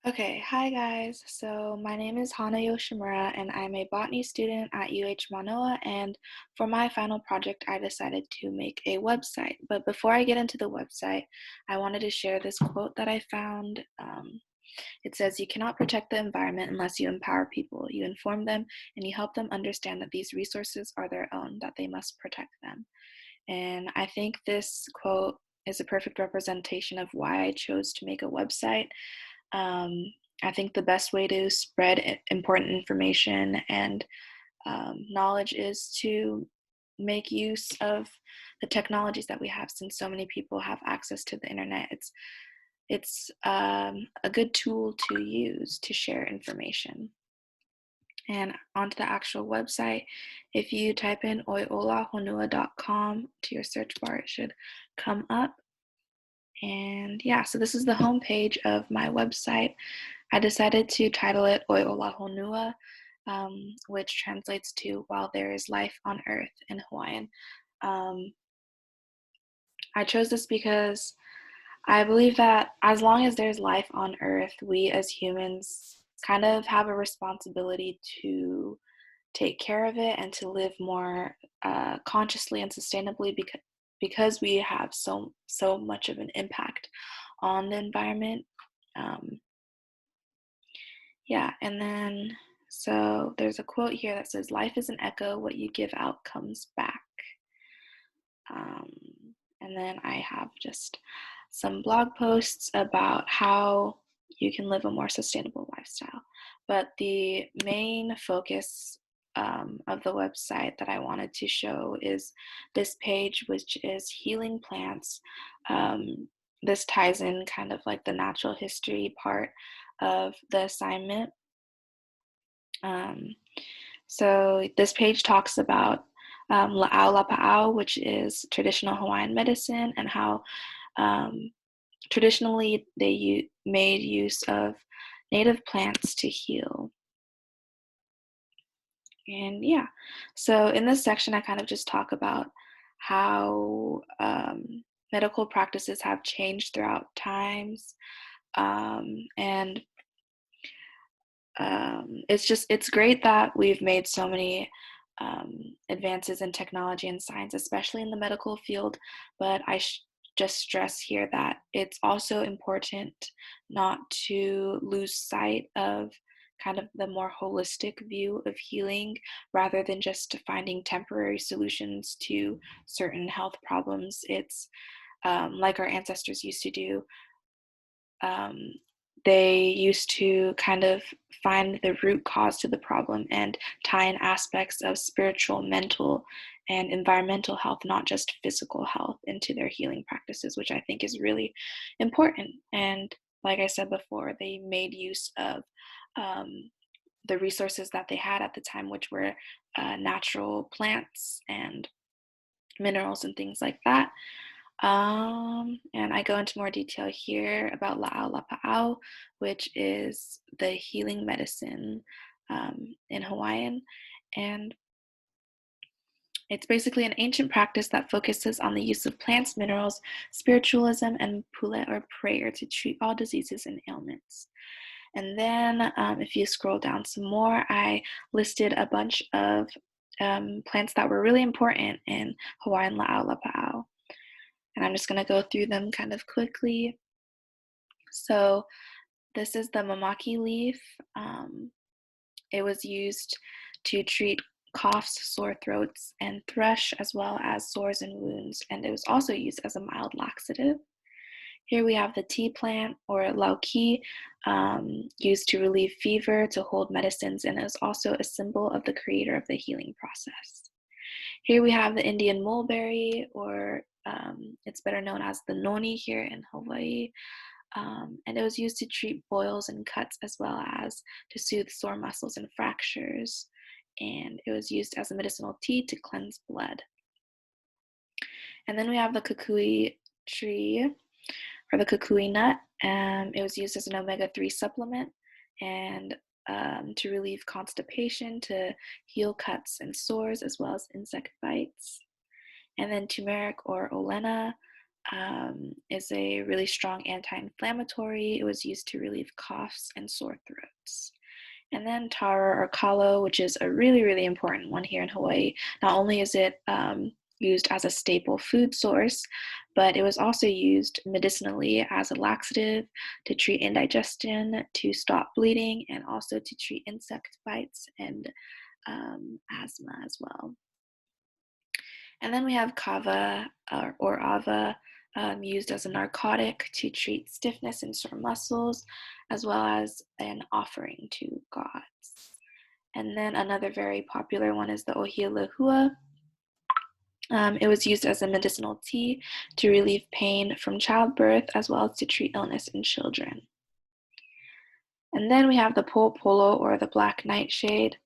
Okay, hi guys. So my name is Hana Yoshimura and I'm a botany student at Manoa, and for my final project I decided to make a website. But before I get into the website, I wanted to share this quote that I found. It says, "You cannot protect the environment unless you empower people. You inform them and you help them understand that these resources are their own, that they must protect them." And I think this quote is a perfect representation of why I chose to make a website. um, I think the best way to spread important information and knowledge is to make use of the technologies that we have, since so many people have access to the internet. It's a good tool to use to share information. And onto the actual website, if you type in oiolahonua.com to your search bar, it should come up. And yeah, so this is the home page of my website. I decided to title it Oi Ola Honua, which translates to "While There Is Life on Earth" in Hawaiian. Um, I chose this because I believe that as long as there's life on Earth, we as humans kind of have a responsibility to take care of it and to live more consciously and sustainably, because we have so much of an impact on the environment. Um, Yeah, and then so there's a quote here that says, "Life is an echo, what you give out comes back." Um, and then I have just some blog posts about how you can live a more sustainable lifestyle. But the main focus of the website that I wanted to show is this page, which is healing plants. This ties in kind of like the natural history part of the assignment. Um, so this page talks about la'au lapa'au, which is traditional Hawaiian medicine, and how um, traditionally they made use of native plants to heal. And yeah, so in this section, I kind of just talk about how medical practices have changed throughout times, and it's great that we've made so many advances in technology and science, especially in the medical field. But just stress here that it's also important not to lose sight of kind of the more holistic view of healing, rather than just finding temporary solutions to certain health problems. It's like our ancestors used to do. um, they used to kind of find the root cause to the problem and tie in aspects of spiritual, mental, and environmental health, not just physical health, into their healing practices, which I think is really important. And like I said before, they made use of um, the resources that they had at the time, which were natural plants and minerals and things like that. And I go into more detail here about La'au Lapa'au, which is the healing medicine in Hawaiian. And it's basically an ancient practice that focuses on the use of plants, minerals, spiritualism, and pule, or prayer, to treat all diseases and ailments. And then if you scroll down some more, I listed a bunch of plants that were really important in Hawaiian La'au Lapa'au. And I'm just going to go through them kind of quickly. So this is the mamaki leaf. It was used to treat coughs, sore throats, and thrush, as well as sores and wounds, and it was also used as a mild laxative. Here we have the tea plant, or lauki, used to relieve fever, to hold medicines, and is also a symbol of the creator of the healing process. Here we have the Indian mulberry, or it's better known as the noni here in Hawaii. And it was used to treat boils and cuts, as well as to soothe sore muscles and fractures. And it was used as a medicinal tea to cleanse blood. And then we have the kukui tree, or the kukui nut. It was used as an omega-3 supplement, and to relieve constipation, to heal cuts and sores, as well as insect bites. And then turmeric, or olena, is a really strong anti-inflammatory. It was used to relieve coughs and sore throats. And then taro or kalo, which is a really, really important one here in Hawaii. Not only is it used as a staple food source, but it was also used medicinally as a laxative to treat indigestion, to stop bleeding, and also to treat insect bites and asthma as well. And then we have kava or ava, used as a narcotic to treat stiffness in sore muscles, as well as an offering to gods. And then another very popular one is the ohia. It was used as a medicinal tea to relieve pain from childbirth, as well as to treat illness in children. And then we have the po'opolo or the black nightshade.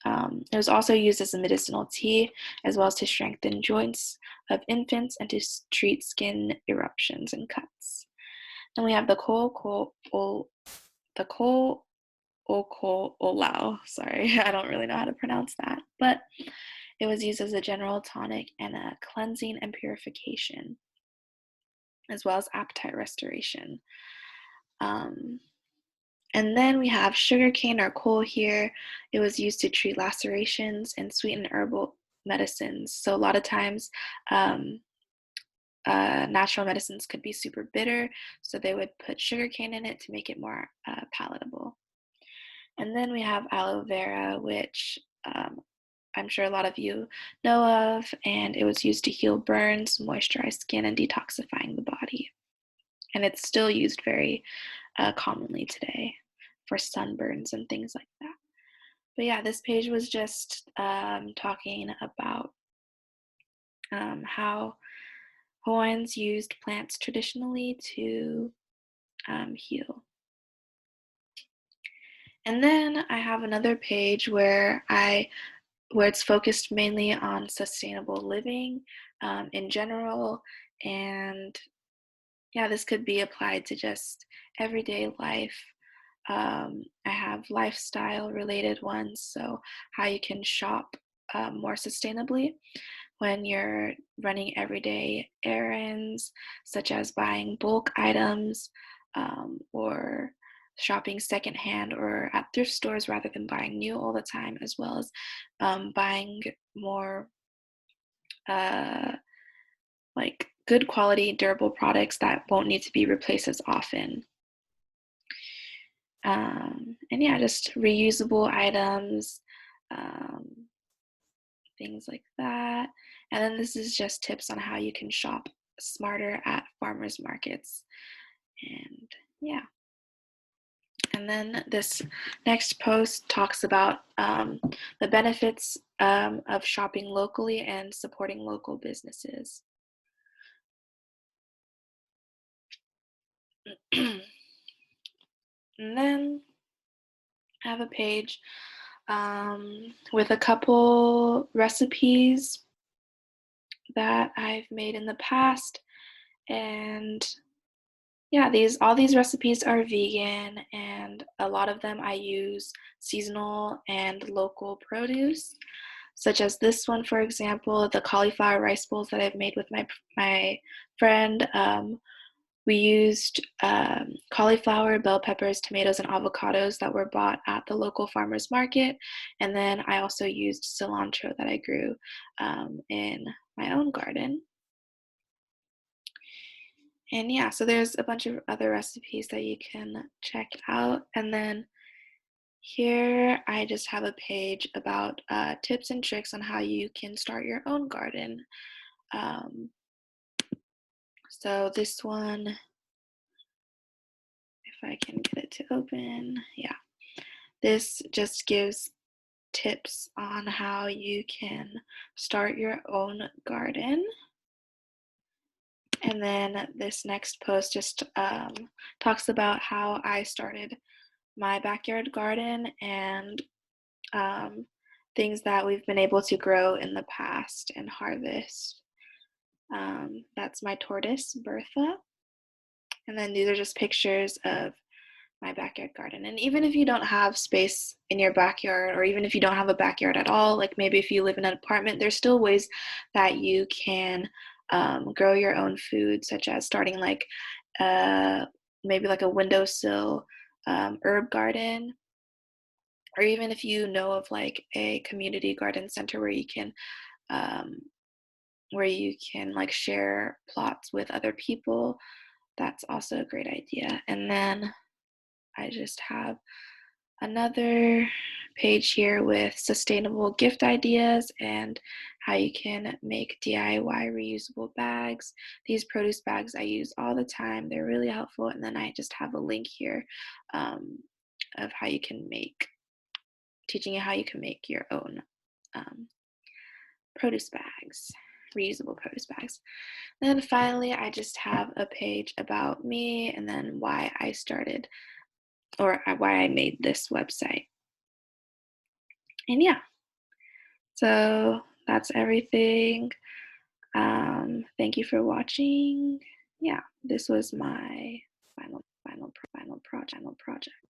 It was also used as a medicinal tea, as well as to strengthen joints of infants and to treat skin eruptions and cuts. Then we have the ko oko olau. Sorry, I don't really know how to pronounce that, but it was used as a general tonic and a cleansing and purification, as well as appetite restoration. And then we have sugarcane or koa here. It was used to treat lacerations and sweeten herbal medicines. So a lot of times, natural medicines could be super bitter, so they would put sugarcane in it to make it more palatable. And then we have aloe vera, which I'm sure a lot of you know of, and it was used to heal burns, moisturize skin, and detoxifying the body. And it's still used very commonly today for sunburns and things like that. But yeah, this page was just talking about how Hawaiians used plants traditionally to heal. And then I have another page where it's focused mainly on sustainable living in general. And yeah, this could be applied to just everyday life. I have lifestyle related ones, so how you can shop more sustainably when you're running everyday errands, such as buying bulk items or shopping secondhand or at thrift stores rather than buying new all the time, as well as buying more like good quality, durable products that won't need to be replaced as often. And yeah, just reusable items, things like that. And then this is just tips on how you can shop smarter at farmers markets. And yeah. And then this next post talks about the benefits of shopping locally and supporting local businesses. And then I have a page with a couple recipes that I've made in the past. And yeah, all these recipes are vegan, and a lot of them I use seasonal and local produce, such as this one, for example, the cauliflower rice bowls that I've made with my friend. We used cauliflower, bell peppers, tomatoes, and avocados that were bought at the local farmer's market. And then I also used cilantro that I grew in my own garden. And yeah, so there's a bunch of other recipes that you can check out. And then here I just have a page about tips and tricks on how you can start your own garden. So this one, if I can get it to open, yeah. This just gives tips on how you can start your own garden. And then this next post just talks about how I started my backyard garden and things that we've been able to grow in the past and harvest. That's my tortoise, Bertha. And then these are just pictures of my backyard garden. And even if you don't have space in your backyard, or even if you don't have a backyard at all, like maybe if you live in an apartment, there's still ways that you can grow your own food, such as starting like uh, maybe like a windowsill herb garden, or even if you know of like a community garden center um, where you can like share plots with other people. That's also a great idea. And then I just have another page here with sustainable gift ideas and how you can make DIY reusable bags. These produce bags I use all the time. They're really helpful. And then I just have a link here um, of how you can make, teaching you how you can make your own um, produce bags, reusable produce bags. And then finally, I just have a page about me and then why I started or why I made this website. And yeah, so that's everything. Thank you for watching. Yeah, this was my final project.